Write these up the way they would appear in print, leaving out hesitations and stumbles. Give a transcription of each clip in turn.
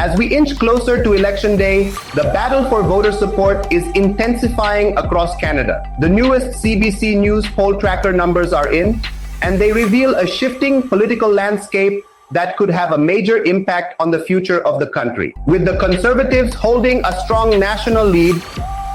As we inch closer to Election Day, the battle for voter support is intensifying across Canada. The newest CBC News poll tracker numbers are in, and they reveal a shifting political landscape that could have a major impact on the future of the country. With the Conservatives holding a strong national lead,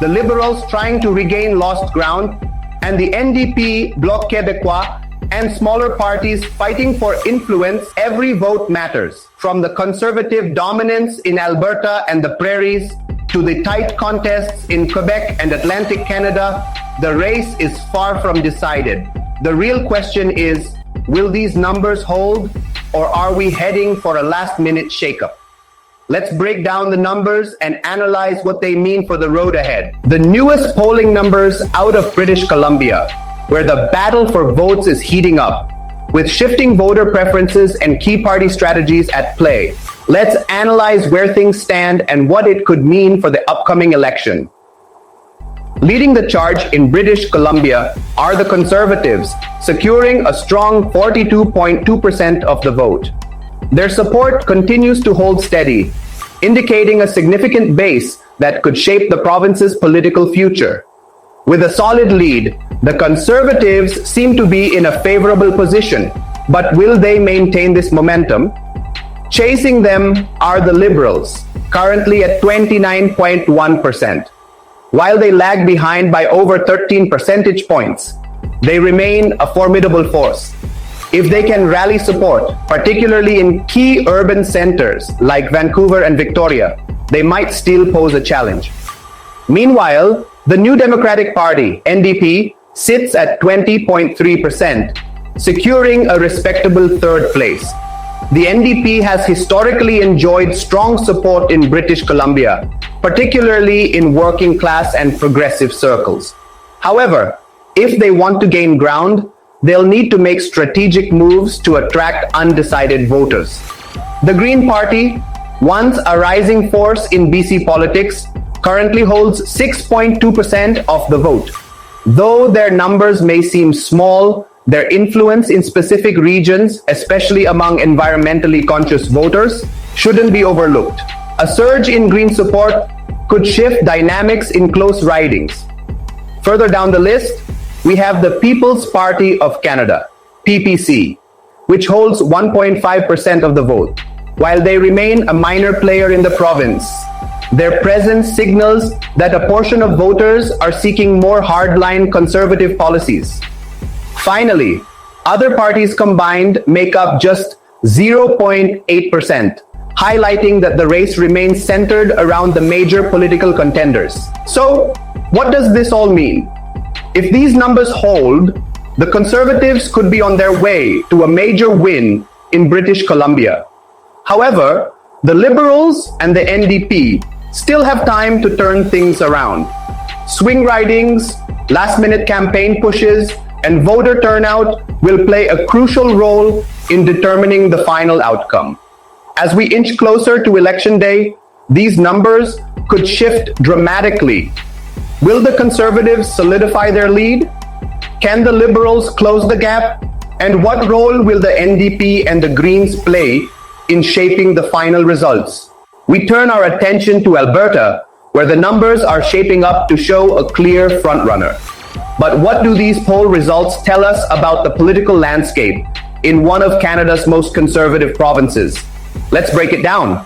the Liberals trying to regain lost ground, and the NDP, Bloc Québécois, and smaller parties fighting for influence, every vote matters. From the Conservative dominance in Alberta and the Prairies to the tight contests in Quebec and Atlantic Canada, the race is far from decided. The real question is, will these numbers hold, or are we heading for a last-minute shakeup? Let's break down the numbers and analyze what they mean for the road ahead. The newest polling numbers out of British Columbia, where the battle for votes is heating up, with shifting voter preferences and key party strategies at play. Let's analyze where things stand and what it could mean for the upcoming election. Leading the charge in British Columbia are the Conservatives, securing a strong 42.2% of the vote. Their support continues to hold steady, indicating a significant base that could shape the province's political future. With a solid lead, the Conservatives seem to be in a favorable position, but will they maintain this momentum? Chasing them are the Liberals, currently at 29.1%. While they lag behind by over 13 percentage points, they remain a formidable force. If they can rally support, particularly in key urban centers like Vancouver and Victoria, they might still pose a challenge. Meanwhile, the New Democratic Party, NDP, sits at 20.3%, securing a respectable third place. The NDP has historically enjoyed strong support in British Columbia, particularly in working class and progressive circles. However, if they want to gain ground, they'll need to make strategic moves to attract undecided voters. The Green Party, once a rising force in BC politics, currently holds 6.2% of the vote. Though their numbers may seem small, their influence in specific regions, especially among environmentally conscious voters, shouldn't be overlooked. A surge in Green support could shift dynamics in close ridings. Further down the list, we have the People's Party of Canada, PPC, which holds 1.5% of the vote. While they remain a minor player in the province, their presence signals that a portion of voters are seeking more hardline conservative policies. Finally, other parties combined make up just 0.8%, highlighting that the race remains centered around the major political contenders. So, what does this all mean? If these numbers hold, the Conservatives could be on their way to a major win in British Columbia. However, the Liberals and the NDP still have time to turn things around. Swing ridings, last-minute campaign pushes, and voter turnout will play a crucial role in determining the final outcome. As we inch closer to Election Day, these numbers could shift dramatically. Will the Conservatives solidify their lead? Can the Liberals close the gap? And what role will the NDP and the Greens play in shaping the final results? We turn our attention to Alberta, where the numbers are shaping up to show a clear frontrunner. But what do these poll results tell us about the political landscape in one of Canada's most conservative provinces? Let's break it down.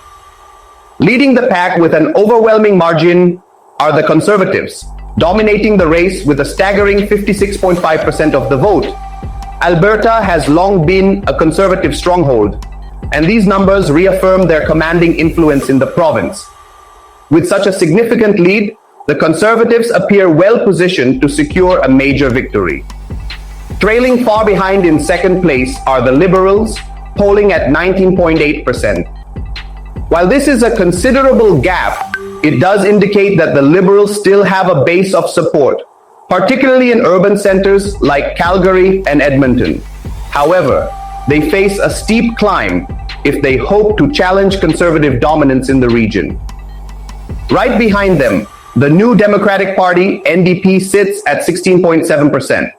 Leading the pack with an overwhelming margin are the Conservatives, dominating the race with a staggering 56.5% of the vote. Alberta has long been a conservative stronghold, and these numbers reaffirm their commanding influence in the province. With such a significant lead, the Conservatives appear well positioned to secure a major victory. Trailing far behind in second place are the Liberals, polling at 19.8%. While this is a considerable gap, it does indicate that the Liberals still have a base of support, particularly in urban centers like Calgary and Edmonton. However, they face a steep climb if they hope to challenge Conservative dominance in the region. Right behind them, the New Democratic Party, NDP, sits at 16.7%.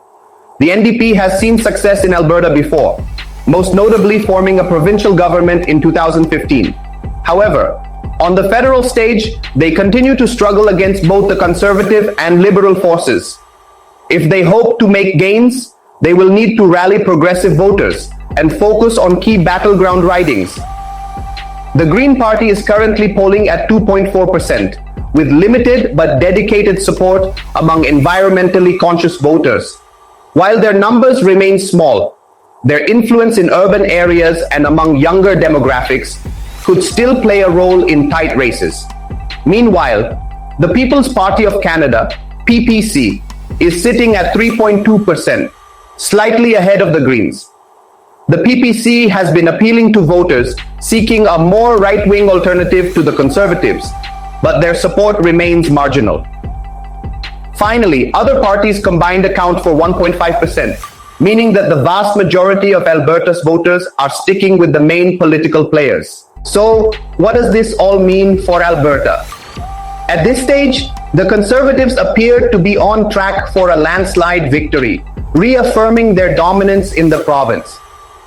The NDP has seen success in Alberta before, most notably forming a provincial government in 2015. However, On the federal stage, they continue to struggle against both the conservative and liberal forces. If they hope to make gains, they will need to rally progressive voters and focus on key battleground ridings. The Green Party is currently polling at 2.4%, with limited but dedicated support among environmentally conscious voters. While their numbers remain small, their influence in urban areas and among younger demographics could still play a role in tight races. Meanwhile, the People's Party of Canada, PPC, is sitting at 3.2%, slightly ahead of the Greens. The PPC has been appealing to voters seeking a more right-wing alternative to the Conservatives, but their support remains marginal. Finally, other parties combined account for 1.5%, meaning that the vast majority of Alberta's voters are sticking with the main political players. So, what does this all mean for Alberta? At this stage, the Conservatives appear to be on track for a landslide victory, reaffirming their dominance in the province.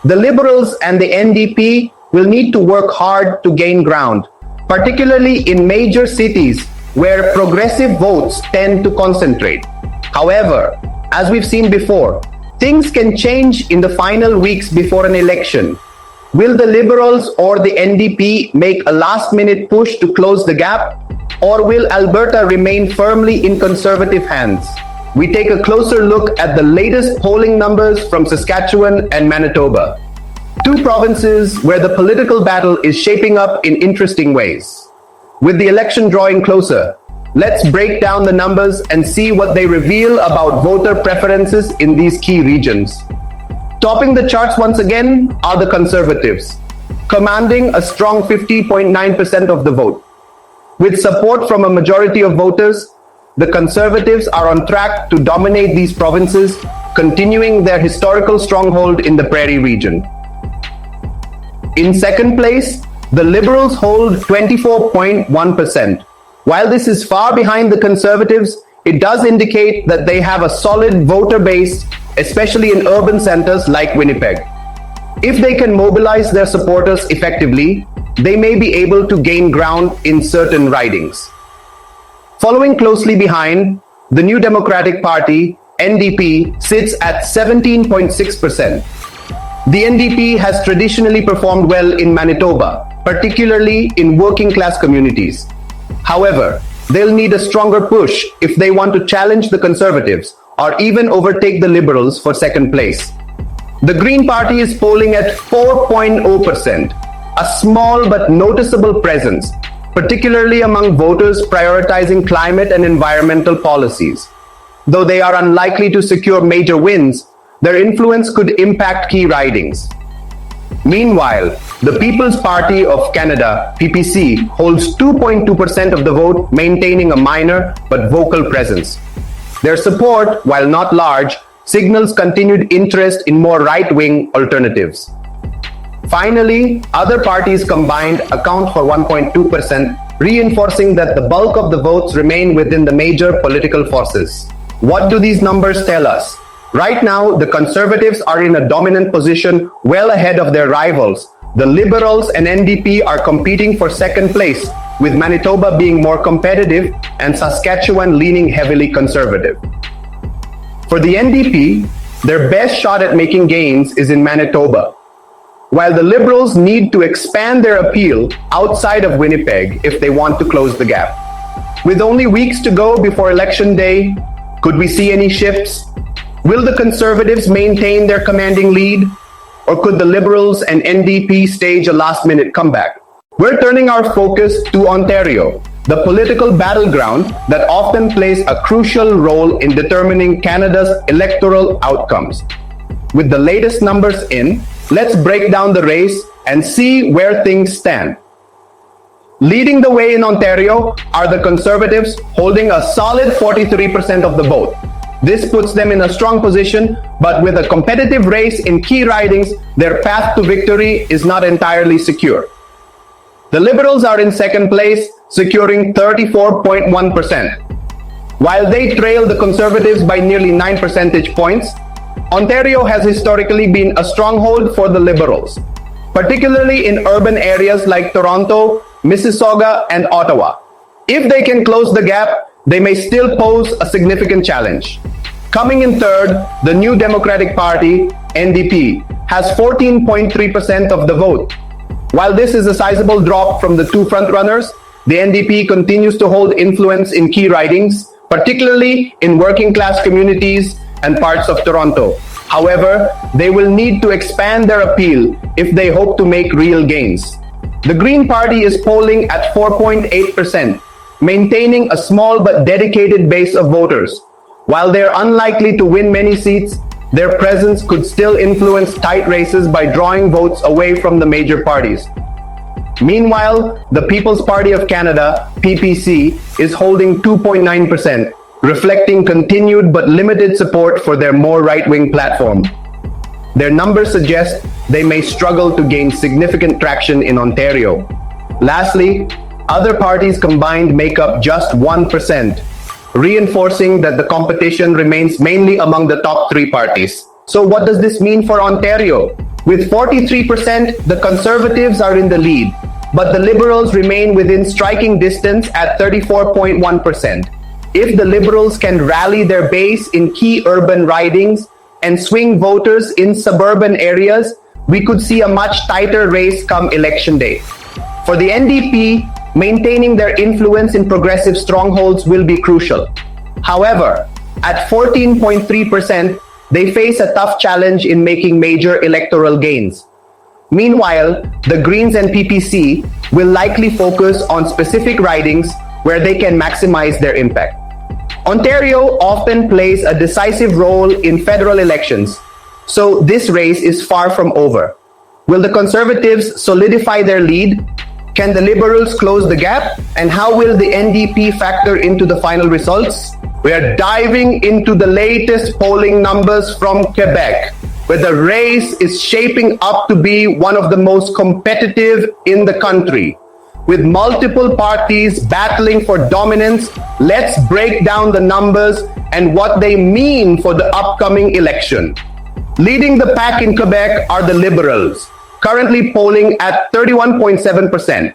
The Liberals and the NDP will need to work hard to gain ground, particularly in major cities where progressive votes tend to concentrate. However, as we've seen before, things can change in the final weeks before an election. Will the Liberals or the NDP make a last-minute push to close the gap? Or will Alberta remain firmly in Conservative hands? We take a closer look at the latest polling numbers from Saskatchewan and Manitoba, two provinces where the political battle is shaping up in interesting ways. With the election drawing closer, let's break down the numbers and see what they reveal about voter preferences in these key regions. Topping the charts once again are the Conservatives, commanding a strong 50.9% of the vote. With support from a majority of voters, the Conservatives are on track to dominate these provinces, continuing their historical stronghold in the Prairie region. In second place, the Liberals hold 24.1%. While this is far behind the Conservatives, it does indicate that they have a solid voter base, especially in urban centers like Winnipeg. If they can mobilize their supporters effectively, they may be able to gain ground in certain ridings. Following closely behind, the New Democratic Party, NDP, sits at 17.6%. The NDP has traditionally performed well in Manitoba, particularly in working-class communities. However, they'll need a stronger push if they want to challenge the Conservatives or even overtake the Liberals for second place. The Green Party is polling at 4.0%, a small but noticeable presence, particularly among voters prioritizing climate and environmental policies. Though they are unlikely to secure major wins, their influence could impact key ridings. Meanwhile, the People's Party of Canada, PPC, holds 2.2% of the vote, maintaining a minor but vocal presence. Their support, while not large, signals continued interest in more right-wing alternatives. Finally, other parties combined account for 1.2%, reinforcing that the bulk of the votes remain within the major political forces. What do these numbers tell us? Right now, the Conservatives are in a dominant position well ahead of their rivals. The Liberals and NDP are competing for second place, with Manitoba being more competitive and Saskatchewan leaning heavily conservative. For the NDP, their best shot at making gains is in Manitoba, while the Liberals need to expand their appeal outside of Winnipeg if they want to close the gap. With only weeks to go before Election Day, could we see any shifts? Will the Conservatives maintain their commanding lead? Or could the Liberals and NDP stage a last-minute comeback? We're turning our focus to Ontario, the political battleground that often plays a crucial role in determining Canada's electoral outcomes. With the latest numbers in, let's break down the race and see where things stand. Leading the way in Ontario are the Conservatives, holding a solid 43% of the vote. This puts them in a strong position, but with a competitive race in key ridings, their path to victory is not entirely secure. The Liberals are in second place, securing 34.1%. While they trail the Conservatives by nearly 9 percentage points, Ontario has historically been a stronghold for the Liberals, particularly in urban areas like Toronto, Mississauga, and Ottawa. If they can close the gap, they may still pose a significant challenge. Coming in third, the New Democratic Party, NDP, has 14.3% of the vote. While this is a sizable drop from the two frontrunners, the NDP continues to hold influence in key ridings, particularly in working-class communities and parts of Toronto. However, they will need to expand their appeal if they hope to make real gains. The Green Party is polling at 4.8%, maintaining a small but dedicated base of voters. While they're unlikely to win many seats, their presence could still influence tight races by drawing votes away from the major parties. Meanwhile, the People's Party of Canada, PPC, is holding 2.9%, reflecting continued but limited support for their more right-wing platform. Their numbers suggest they may struggle to gain significant traction in Ontario. Lastly, other parties combined make up just 1%, reinforcing that the competition remains mainly among the top three parties. So what does this mean for Ontario? With 43%, the Conservatives are in the lead, but the Liberals remain within striking distance at 34.1%. If the Liberals can rally their base in key urban ridings and swing voters in suburban areas, we could see a much tighter race come election day. For the NDP, maintaining their influence in progressive strongholds will be crucial. However, at 14.3%, they face a tough challenge in making major electoral gains. Meanwhile, the Greens and PPC will likely focus on specific ridings where they can maximize their impact. Ontario often plays a decisive role in federal elections, so this race is far from over. Will the Conservatives solidify their lead? Can the Liberals close the gap? And how will the NDP factor into the final results? We are diving into the latest polling numbers from Quebec, where the race is shaping up to be one of the most competitive in the country. With multiple parties battling for dominance, let's break down the numbers and what they mean for the upcoming election. Leading the pack in Quebec are the Liberals, currently polling at 31.7%.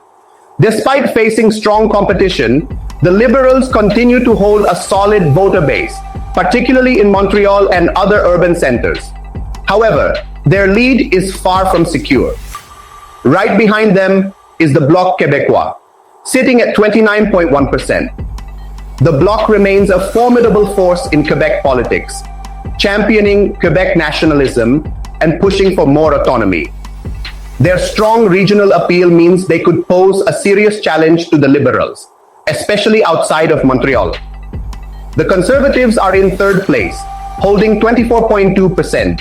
Despite facing strong competition, the Liberals continue to hold a solid voter base, particularly in Montreal and other urban centers. However, their lead is far from secure. Right behind them is the Bloc Québécois, sitting at 29.1%. The Bloc remains a formidable force in Quebec politics, championing Quebec nationalism and pushing for more autonomy. Their strong regional appeal means they could pose a serious challenge to the Liberals, especially outside of Montreal. The Conservatives are in third place, holding 24.2%.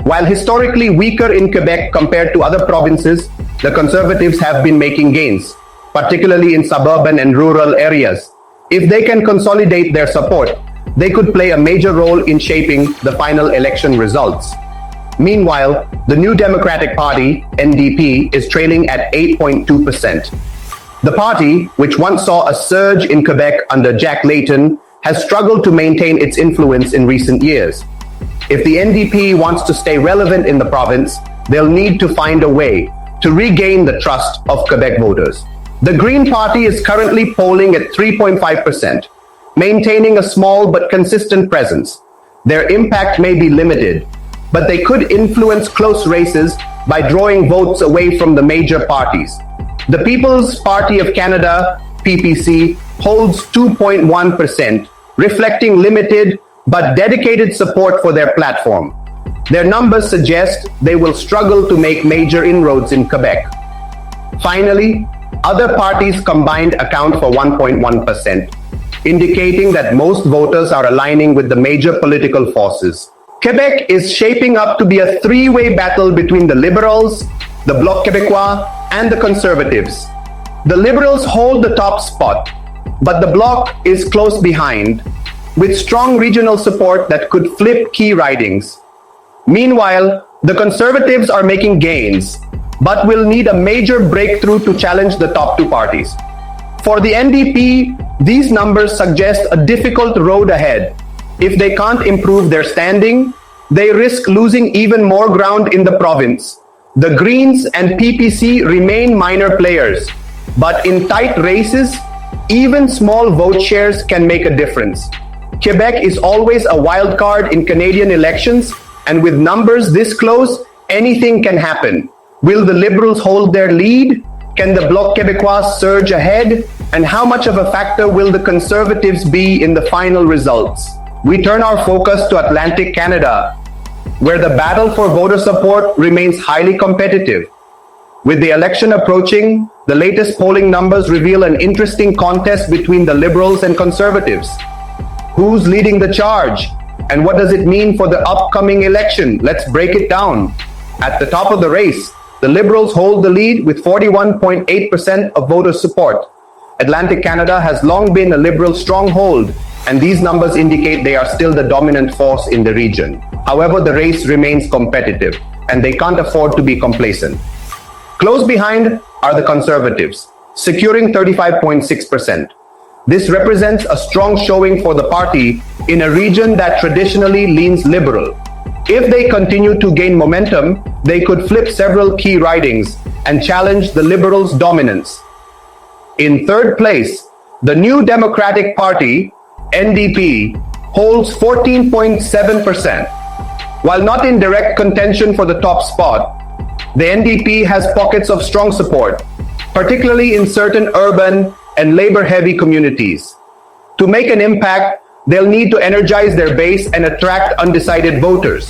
While historically weaker in Quebec compared to other provinces, the Conservatives have been making gains, particularly in suburban and rural areas. If they can consolidate their support, they could play a major role in shaping the final election results. Meanwhile, the New Democratic Party, NDP, is trailing at 8.2%. The party, which once saw a surge in Quebec under Jack Layton, has struggled to maintain its influence in recent years. If the NDP wants to stay relevant in the province, they'll need to find a way to regain the trust of Quebec voters. The Green Party is currently polling at 3.5%, maintaining a small but consistent presence. Their impact may be limited, but they could influence close races by drawing votes away from the major parties. The People's Party of Canada, PPC, holds 2.1%, reflecting limited but dedicated support for their platform. Their numbers suggest they will struggle to make major inroads in Quebec. Finally, other parties combined account for 1.1%, indicating that most voters are aligning with the major political forces. Quebec is shaping up to be a three-way battle between the Liberals, the Bloc Québécois, and the Conservatives. The Liberals hold the top spot, but the Bloc is close behind, with strong regional support that could flip key ridings. Meanwhile, the Conservatives are making gains, but will need a major breakthrough to challenge the top two parties. For the NDP, these numbers suggest a difficult road ahead. If they can't improve their standing, they risk losing even more ground in the province. The Greens and PPC remain minor players, But in tight races, even small vote shares can make a difference. Quebec is always a wild card in Canadian elections, and with numbers this close, anything can happen. Will the Liberals hold their lead? Can the Bloc Québécois surge ahead? And how much of a factor will the Conservatives be in the final results? We turn our focus to Atlantic Canada, where the battle for voter support remains highly competitive. With the election approaching, the latest polling numbers reveal an interesting contest between the Liberals and Conservatives. Who's leading the charge? And what does it mean for the upcoming election? Let's break it down. At the top of the race, the Liberals hold the lead with 41.8% of voter support. Atlantic Canada has long been a Liberal stronghold, and these numbers indicate they are still the dominant force in the region. However, the race remains competitive, and they can't afford to be complacent. Close behind are the Conservatives, securing 35.6%. This represents a strong showing for the party in a region that traditionally leans Liberal. If they continue to gain momentum, they could flip several key ridings and challenge the Liberals' dominance. In third place, the New Democratic Party, NDP, holds 14.7%. While not in direct contention for the top spot, the NDP has pockets of strong support, particularly in certain urban and labor-heavy communities. To make an impact, they'll need to energize their base and attract undecided voters.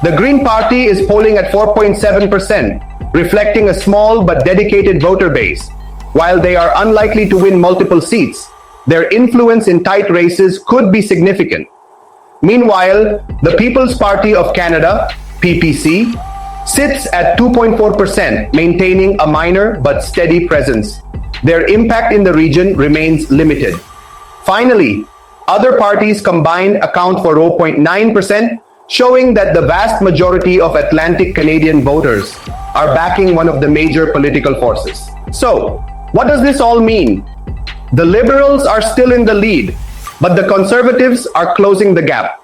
The Green Party is polling at 4.7%, reflecting a small but dedicated voter base. While they are unlikely to win multiple seats, their influence in tight races could be significant. Meanwhile, the People's Party of Canada, PPC, sits at 2.4%, maintaining a minor but steady presence. Their impact in the region remains limited. Finally, other parties combined account for 0.9%, showing that the vast majority of Atlantic Canadian voters are backing one of the major political forces. So, what does this all mean? The Liberals are still in the lead, but the Conservatives are closing the gap.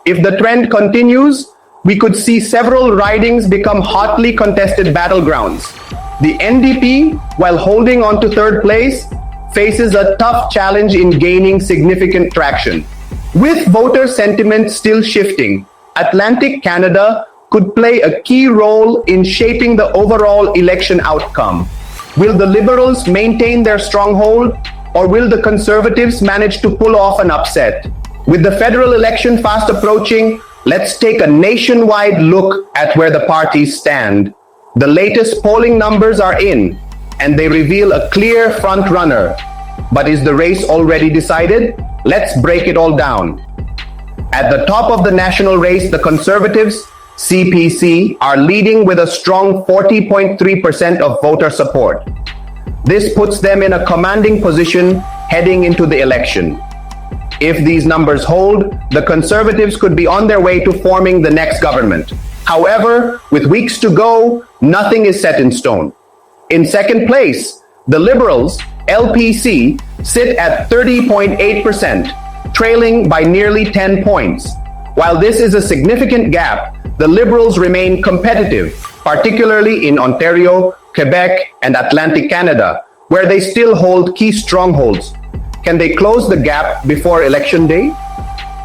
If the trend continues, we could see several ridings become hotly contested battlegrounds. The NDP, while holding on to third place, faces a tough challenge in gaining significant traction. With voter sentiment still shifting, Atlantic Canada could play a key role in shaping the overall election outcome. Will the Liberals maintain their stronghold, or will the Conservatives manage to pull off an upset? With the federal election fast approaching, let's take a nationwide look at where the parties stand. The latest polling numbers are in, and they reveal a clear front-runner. But is the race already decided? Let's break it all down. At the top of the national race, the Conservatives, CBC, are leading with a strong 40.3% of voter support. This puts them in a commanding position heading into the election. If these numbers hold, the Conservatives could be on their way to forming the next government. However, with weeks to go, nothing is set in stone. In second place, the Liberals, LPC, sit at 30.8%, trailing by nearly 10 points. While this is a significant gap, the Liberals remain competitive, particularly in Ontario, Quebec, and Atlantic Canada, where they still hold key strongholds. Can they close the gap before Election Day?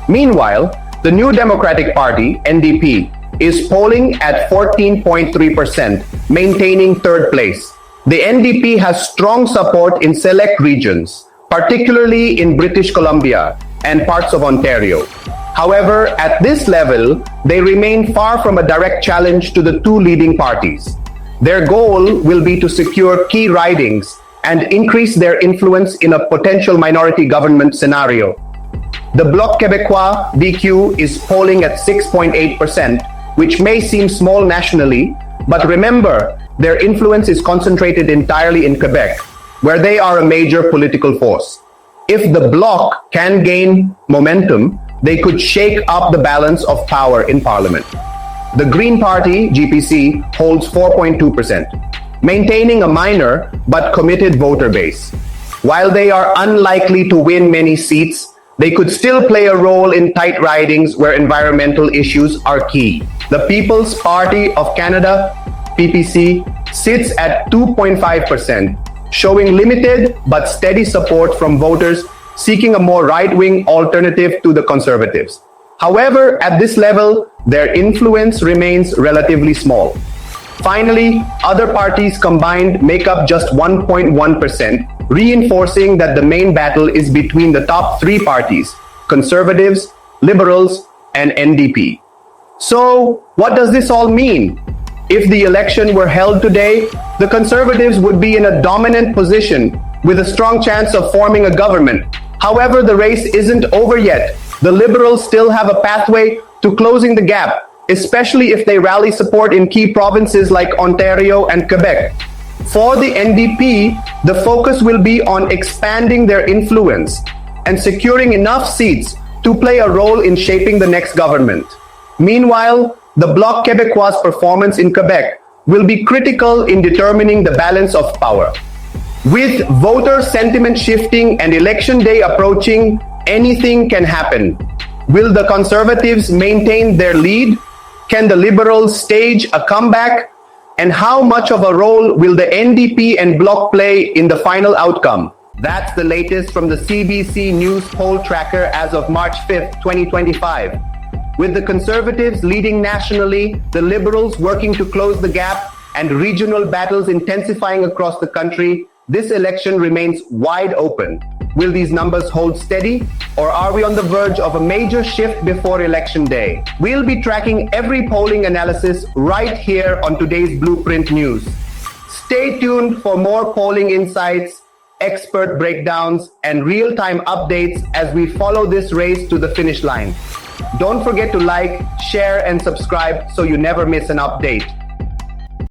Meanwhile, the New Democratic Party, NDP, is polling at 14.3%, maintaining third place. The NDP has strong support in select regions, particularly in British Columbia and parts of Ontario. However, at this level, they remain far from a direct challenge to the two leading parties. Their goal will be to secure key ridings and increase their influence in a potential minority government scenario. The Bloc Québécois, BQ, is polling at 6.8%, which may seem small nationally, but remember, their influence is concentrated entirely in Quebec, where they are a major political force. If the Bloc can gain momentum, they could shake up the balance of power in Parliament. The Green Party, GPC, holds 4.2%, maintaining a minor but committed voter base. While they are unlikely to win many seats, they could still play a role in tight ridings where environmental issues are key. The People's Party of Canada, PPC, sits at 2.5%, showing limited but steady support from voters seeking a more right-wing alternative to the Conservatives. However, at this level, their influence remains relatively small. Finally, other parties combined make up just 1.1%, reinforcing that the main battle is between the top three parties: Conservatives, Liberals, and NDP. So, what does this all mean? If the election were held today, the Conservatives would be in a dominant position with a strong chance of forming a government. However, the race isn't over yet. The Liberals still have a pathway to closing the gap, especially if they rally support in key provinces like Ontario and Quebec. For the NDP, the focus will be on expanding their influence and securing enough seats to play a role in shaping the next government. Meanwhile, the Bloc Québécois' performance in Quebec will be critical in determining the balance of power. With voter sentiment shifting and election day approaching, anything can happen. Will the Conservatives maintain their lead? Can the Liberals stage a comeback? And how much of a role will the NDP and Bloc play in the final outcome? That's the latest from the CBC News Poll Tracker as of March 5th, 2025. With the Conservatives leading nationally, the Liberals working to close the gap, and regional battles intensifying across the country, this election remains wide open. Will these numbers hold steady, or are we on the verge of a major shift before election day? We'll be tracking every polling analysis right here on today's Blueprint News. Stay tuned for more polling insights, expert breakdowns, and real-time updates as we follow this race to the finish line. Don't forget to like, share, and subscribe so you never miss an update.